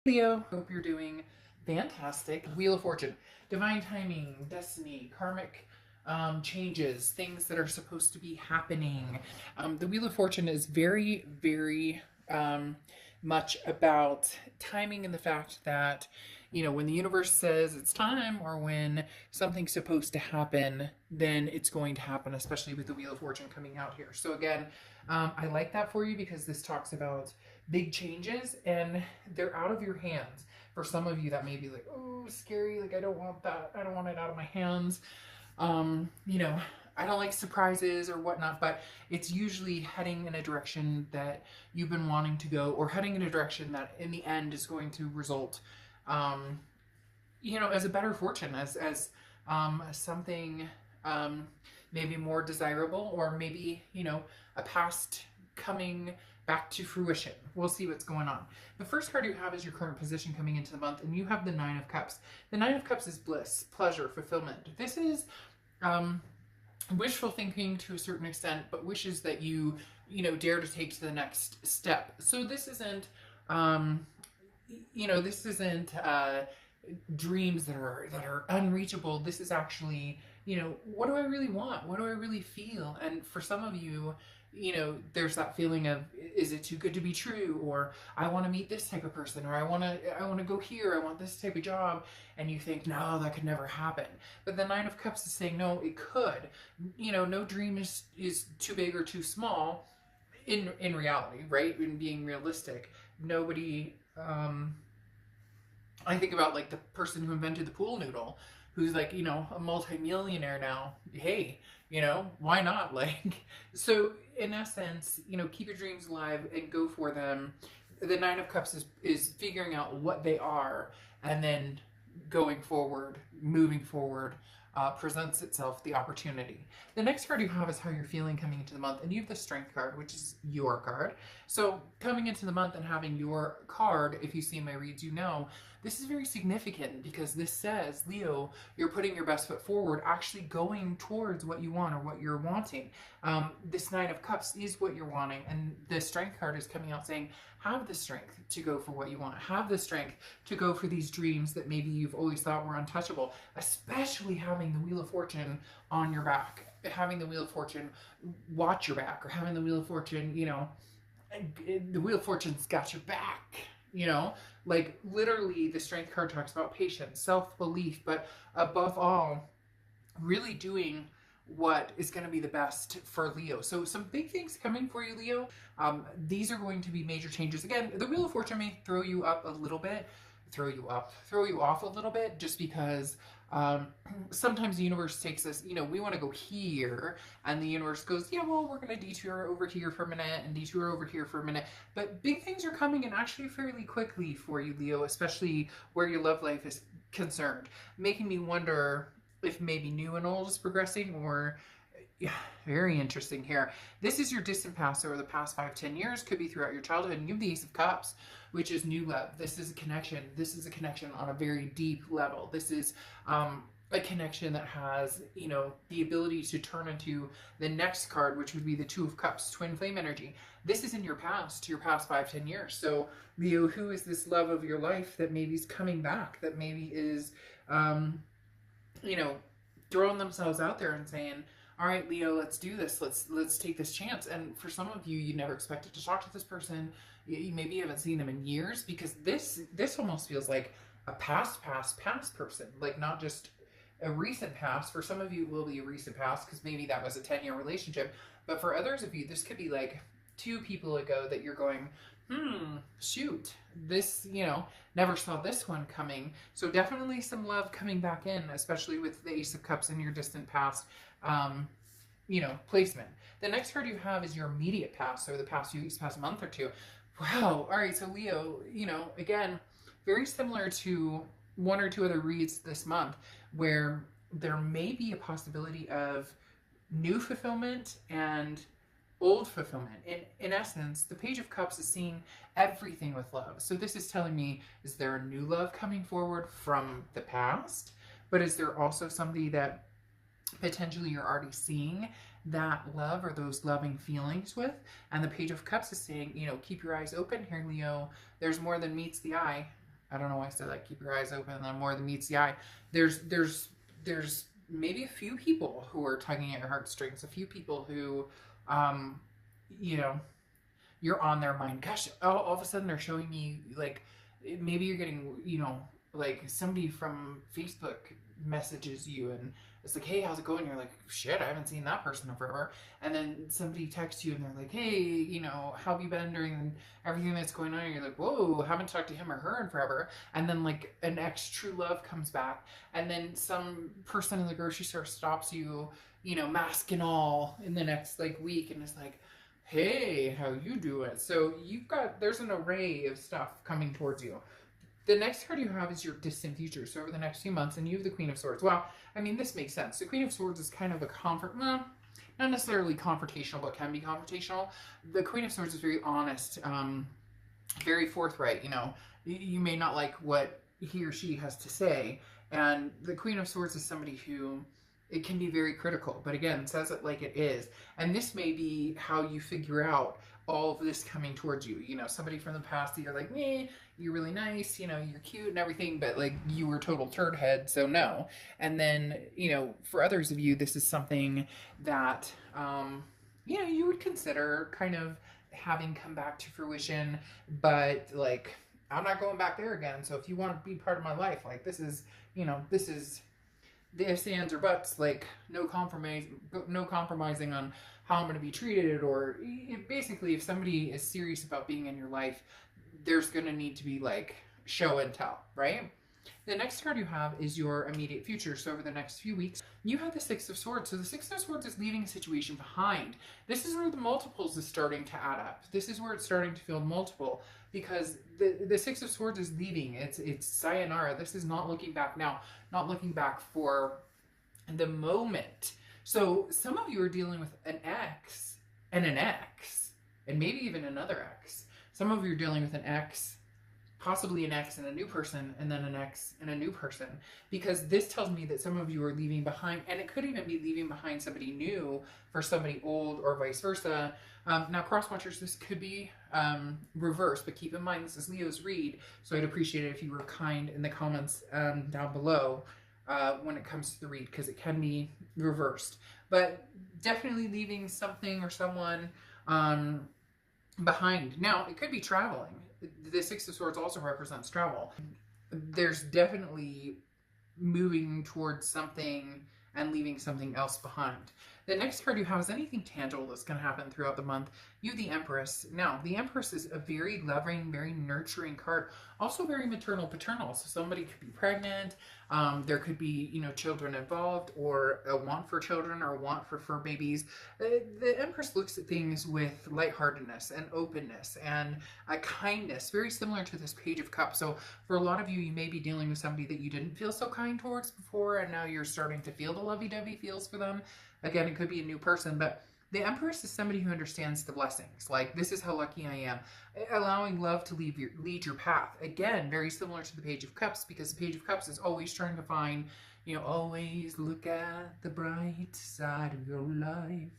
Leo, hope you're doing fantastic. Wheel of Fortune, divine timing, destiny, karmic changes, things that are supposed to be happening. The Wheel of Fortune is very much about timing and the fact that, when the universe says it's time or when something's supposed to happen, then it's going to happen, especially with the Wheel of Fortune coming out here. So again, I like that for you because this talks about big changes and they're out of your hands. For some of you, that may be like, oh, scary. Like, I don't want that. I don't want it out of my hands. I don't like surprises or whatnot, but it's usually heading in a direction that you've been wanting to go, or heading in a direction that in the end is going to result, as a better fortune, as something maybe more desirable, or maybe, a past coming back to fruition. We'll see what's going on. The first card you have is your current position coming into the month, and you have the Nine of Cups. The Nine of Cups is bliss, pleasure, fulfillment. This is wishful thinking to a certain extent, but wishes that you dare to take to the next step. So this isn't dreams that are unreachable. This is actually, what do I really want? What do I really feel? And for some of you, there's that feeling of, is it too good to be true? Or I want to meet this type of person, or I want to go here. I want this type of job. And you think, no, that could never happen. But the Nine of Cups is saying, no, it could. No dream is too big or too small in reality, right? In being realistic. Nobody, I think about like the person who invented the pool noodle, who's like, a multimillionaire now. Hey, why not? Like, so in essence, keep your dreams alive and go for them. The Nine of Cups is figuring out what they are, and then going forward, moving forward, presents itself the opportunity. The next card you have is how you're feeling coming into the month, and you have the Strength card, which is your card. So coming into the month and having your card, if you see my reads, this is very significant because this says, Leo, you're putting your best foot forward, actually going towards what you want or what you're wanting. This Nine of Cups is what you're wanting, and the Strength card is coming out saying, have the strength to go for what you want. Have the strength to go for these dreams that maybe you've always thought were untouchable, especially having the Wheel of Fortune on your back, having the Wheel of Fortune watch your back, or having the Wheel of Fortune, the Wheel of Fortune's got your back. Like literally the Strength card talks about patience, self-belief, but above all, really doing what is going to be the best for Leo. So some big things coming for you, Leo. These are going to be major changes. Again, the Wheel of Fortune may throw you up a little bit, throw you off a little bit, just because sometimes the universe takes us, we want to go here, and the universe goes, yeah, well, we're going to detour over here for a minute and detour over here for a minute. But big things are coming in actually fairly quickly for you, Leo, especially where your love life is concerned, making me wonder if maybe new and old is progressing, or yeah, very interesting here. This is your distant past over the past 5-10 years, could be throughout your childhood, and you have the Ace of Cups, which is new love. This is a connection. This is a connection on a very deep level. This is a connection that has, the ability to turn into the next card, which would be the Two of Cups, twin flame energy. This is in your past 5-10 years. So Leo, who is this love of your life that maybe is coming back, that maybe is, throwing themselves out there and saying, all right, Leo, let's do this. Let's take this chance. And for some of you, you never expected to talk to this person. Maybe you haven't seen them in years, because this almost feels like a past person, like not just a recent past. For some of you, it will be a recent past because maybe that was a 10-year relationship. But for others of you, this could be like 2 people ago that you're going, shoot, this, never saw this one coming. So definitely some love coming back in, especially with the Ace of Cups in your distant past, placement. The next card you have is your immediate past, or the past few weeks, past month or two. Wow. All right. So Leo, again, very similar to 1 or 2 other reads this month, where there may be a possibility of new fulfillment and old fulfillment. In essence, the Page of Cups is seeing everything with love. So this is telling me, is there a new love coming forward from the past? But is there also somebody that potentially you're already seeing that love or those loving feelings with? And the Page of Cups is saying, keep your eyes open here, Leo. There's more than meets the eye. I don't know why I said that. Keep your eyes open, and then more than meets the eye. There's maybe a few people who are tugging at your heartstrings. A few people who, um, you know, you're on their mind. Gosh, all of a sudden they're showing me like maybe you're getting, like somebody from Facebook messages you and it's like, hey, how's it going? You're like, shit, I haven't seen that person in forever. And then somebody texts you and they're like, hey, how have you been during everything that's going on? And you're like, whoa, haven't talked to him or her in forever. And then like an ex true love comes back, and then some person in the grocery store stops you, mask and all, in the next like week, and it's like, hey, how you doing? So there's an array of stuff coming towards you. The next card you have is your distant future. So over the next few months, and you have the Queen of Swords. Well, I mean, this makes sense. The Queen of Swords is kind of a not necessarily confrontational, but can be confrontational. The Queen of Swords is very honest, very forthright. You may not like what he or she has to say. And the Queen of Swords is somebody who, it can be very critical, but again, says it like it is. And this may be how you figure out all of this coming towards you. Somebody from the past that you're like, you're really nice, you're cute and everything, but like you were total turd head, so no. And then, for others of you, this is something that, you would consider kind of having come back to fruition, but like, I'm not going back there again. So if you want to be part of my life, like this is the ifs, ands, or buts, like no compromising on how I'm going to be treated, or basically if somebody is serious about being in your life, there's going to need to be like show and tell, right? The next card you have is your immediate future. So over the next few weeks, you have the Six of Swords. So the Six of Swords is leaving a situation behind. This is where the multiples is starting to add up. This is where it's starting to feel multiple, because the Six of Swords is leaving. It's sayonara. This is not looking back now, not looking back for the moment. So some of you are dealing with an ex, and maybe even another ex. Some of you are dealing with an ex, possibly an ex and a new person, and then an ex and a new person, because this tells me that some of you are leaving behind, and it could even be leaving behind somebody new for somebody old, or vice versa. Now, cross watchers, this could be reverse, but keep in mind this is Leo's read, so I'd appreciate it if you were kind in the comments down below when it comes to the read, because it can be reversed. But definitely leaving something or someone behind. Now, it could be traveling. The Six of Swords also represents travel. There's definitely moving towards something and leaving something else behind. The next card you have is anything tangible that's going to happen throughout the month. You have the Empress. Now, the Empress is a very loving, very nurturing card. Also very maternal, paternal. So somebody could be pregnant. There could be, children involved, or a want for children, or a want for fur babies. The Empress looks at things with lightheartedness and openness and a kindness, very similar to this Page of Cups. So for a lot of you, you may be dealing with somebody that you didn't feel so kind towards before, and now you're starting to feel the lovey-dovey feels for them. Again, it could be a new person, but the Empress is somebody who understands the blessings. Like, this is how lucky I am. Allowing love to lead your path. Again, very similar to the Page of Cups, because the Page of Cups is always trying to find, always look at the bright side of your life.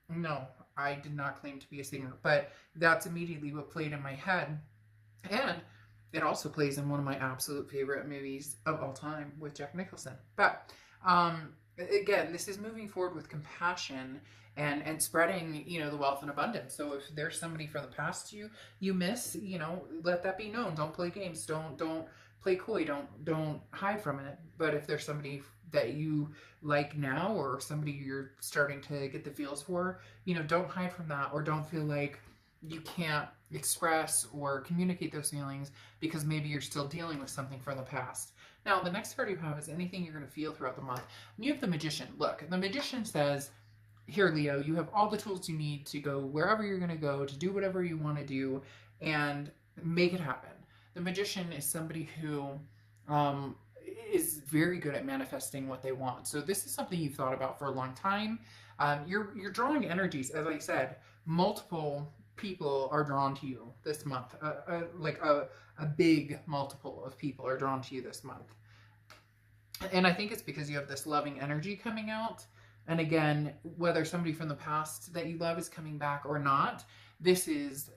No, I did not claim to be a singer, but that's immediately what played in my head. And it also plays in one of my absolute favorite movies of all time with Jack Nicholson. But, again, this is moving forward with compassion and spreading, the wealth and abundance. So if there's somebody from the past you miss, let that be known. Don't play games. Don't play coy. Don't hide from it. But if there's somebody that you like now, or somebody you're starting to get the feels for, don't hide from that, or don't feel like you can't express or communicate those feelings because maybe you're still dealing with something from the past. Now, the next card you have is anything you're going to feel throughout the month. And you have the Magician. Look, the Magician says, here, Leo, you have all the tools you need to go wherever you're going to go, to do whatever you want to do, and make it happen. The Magician is somebody who is very good at manifesting what they want. So this is something you've thought about for a long time. You're drawing energies, as I said. Multiple people are drawn to you this month. A big multiple of people are drawn to you this month. And I think it's because you have this loving energy coming out. And again, whether somebody from the past that you love is coming back or not, this is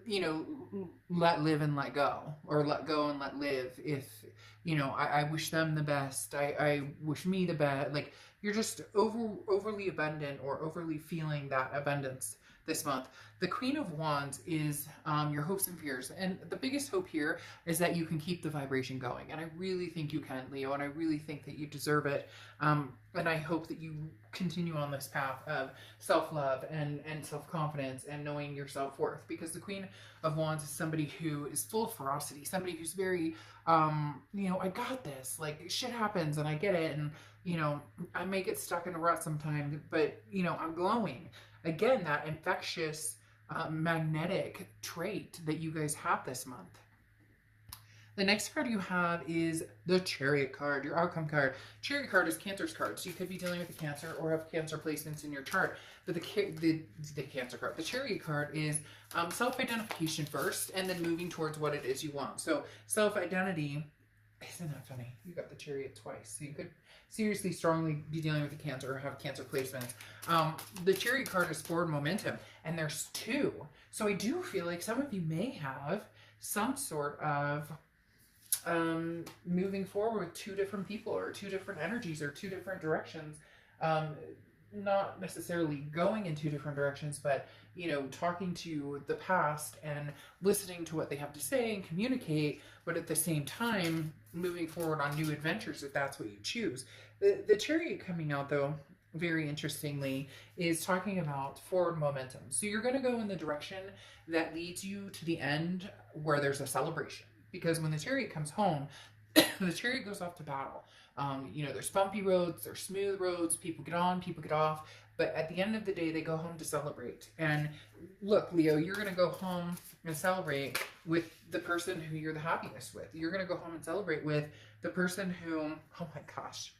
you know, let live and let go, or let go and let live. If, you know, I wish them the best, I wish me the best. Like, you're just overly abundant, or overly feeling that abundance this month. The Queen of Wands is your hopes and fears. And the biggest hope here is that you can keep the vibration going. And I really think you can, Leo, and I really think that you deserve it. And I hope that you continue on this path of self-love and self-confidence and knowing your self-worth. Because the Queen of Wands is somebody who is full of ferocity, somebody who's very, you know, I got this. Like, shit happens and I get it. And, you know, I may get stuck in a rut sometimes, but, you know, I'm glowing. Again, that infectious, magnetic trait that you guys have this month. The next card you have is the Chariot card, your outcome card. Chariot card is Cancer's card, so you could be dealing with a Cancer or have Cancer placements in your chart. But the Cancer card, the Chariot card is self-identification first, and then moving towards what it is you want. So self-identity, isn't that funny? You got the Chariot twice, so you could seriously, strongly be dealing with a Cancer or have Cancer placements. The Chariot card is forward momentum, and there's two. So I do feel like some of you may have some sort of moving forward with two different people, or two different energies, or two different directions. Not necessarily going in two different directions, but, you know, talking to the past and listening to what they have to say and communicate, but at the same time moving forward on new adventures if that's what you choose. The Chariot coming out, though, very interestingly, is talking about forward momentum. So you're going to go in the direction that leads you to the end, where there's a celebration. Because when the Chariot comes home, the Chariot goes off to battle. You know, there's bumpy roads, there's smooth roads, people get on, people get off, but at the end of the day, they go home to celebrate. And look, Leo, you're going to go home and celebrate with the person who you're the happiest with. You're going to go home and celebrate with the person who, oh my gosh,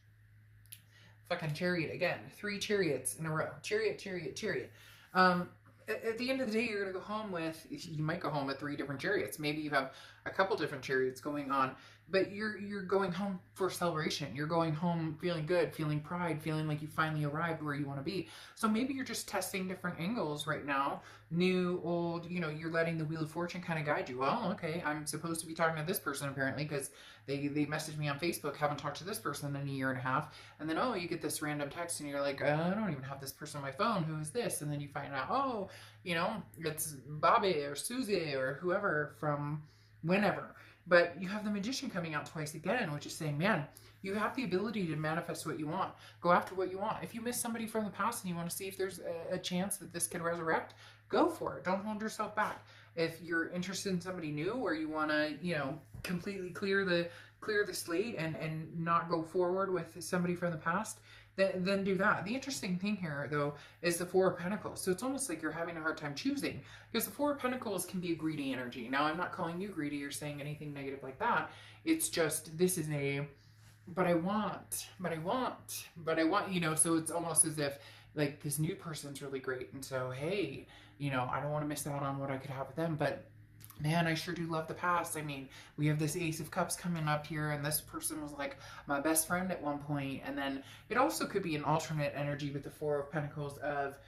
fucking Chariot again. 3 chariots in a row. Chariot, Chariot, Chariot. At the end of the day, you're going to go home with, you might go home with 3 different chariots. Maybe you have a couple different chariots going on, but you're going home for celebration. You're going home feeling good, feeling pride, feeling like you finally arrived where you want to be. So maybe you're just testing different angles right now. New, old, you know, you're letting the Wheel of Fortune kind of guide you. Well, okay, I'm supposed to be talking to this person apparently because they messaged me on Facebook, haven't talked to this person in a year and a half. And then, oh, you get this random text and you're like, I don't even have this person on my phone. Who is this? And then you find out, oh, you know, it's Bobby or Susie or whoever from whenever. But you have the Magician coming out twice again, which is saying, man, you have the ability to manifest what you want. Go after what you want. If you miss somebody from the past and you want to see if there's a chance that this could resurrect, go for it. Don't hold yourself back. If you're interested in somebody new, or you want to, you know, completely clear the slate and not go forward with somebody from the past, then do that. The interesting thing here, though, is the Four of Pentacles. So it's almost like you're having a hard time choosing, because the Four of Pentacles can be a greedy energy. Now, I'm not calling you greedy or saying anything negative like that. It's just, this is a, but I want, you know, so it's almost as if, like, this new person's really great. And so, hey, you know, I don't want to miss out on what I could have with them, but man, I sure do love the past. I mean, we have this Ace of Cups coming up here, and this person was like my best friend at one point. And then it also could be an alternate energy with the Four of Pentacles of,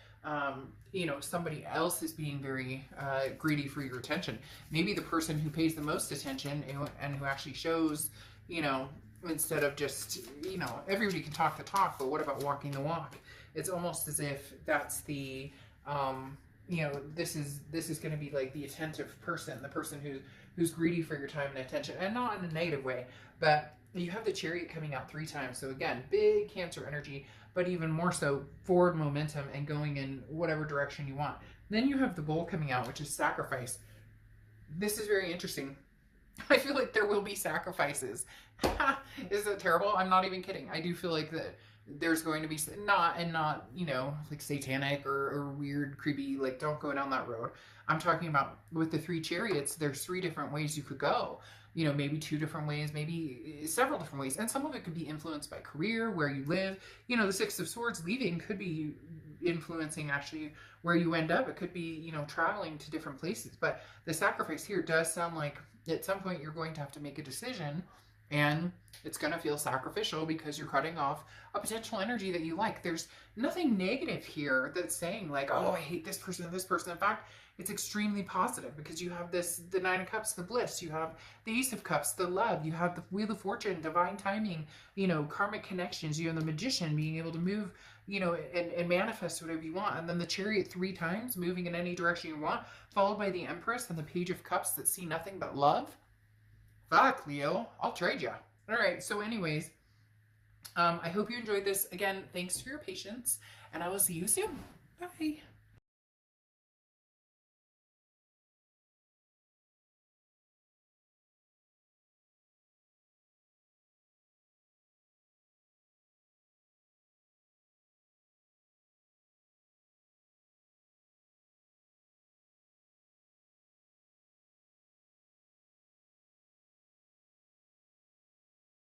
you know, somebody else is being very greedy for your attention. Maybe the person who pays the most attention and who actually shows, you know, instead of just, you know, everybody can talk the talk, but what about walking the walk? It's almost as if that's the, you know, this is going to be like the attentive person, the person who's greedy for your time and attention, and not in a negative way. But you have the Chariot coming out 3 times. So again, big Cancer energy, but even more so forward momentum and going in whatever direction you want. Then you have the Bull coming out, which is sacrifice. This is very interesting. I feel like there will be sacrifices. Is that terrible? I'm not even kidding. I do feel like that there's going to be not, you know, like satanic or weird, creepy, like, don't go down that road. I'm talking about with the 3 chariots, there's 3 different ways you could go. You know, maybe 2 different ways, maybe several different ways. And some of it could be influenced by career, where you live. You know, the 6 of Swords leaving could be influencing actually where you end up. It could be, you know, traveling to different places. But the sacrifice here does sound like at some point you're going to have to make a decision And it's going to feel sacrificial because you're cutting off a potential energy that you like. There's nothing negative here that's saying like, oh, I hate this person and this person. In fact, it's extremely positive because you have this, the Nine of Cups, the bliss, you have the Ace of Cups, the love, you have the Wheel of Fortune, divine timing, you know, karmic connections, you have the Magician being able to move, you know, and manifest whatever you want. And then the Chariot 3 times, moving in any direction you want, followed by the Empress and the Page of Cups that see nothing but love. Fuck, Leo, I'll trade you. All right, so anyways, I hope you enjoyed this. Again, thanks for your patience, and I will see you soon. Bye.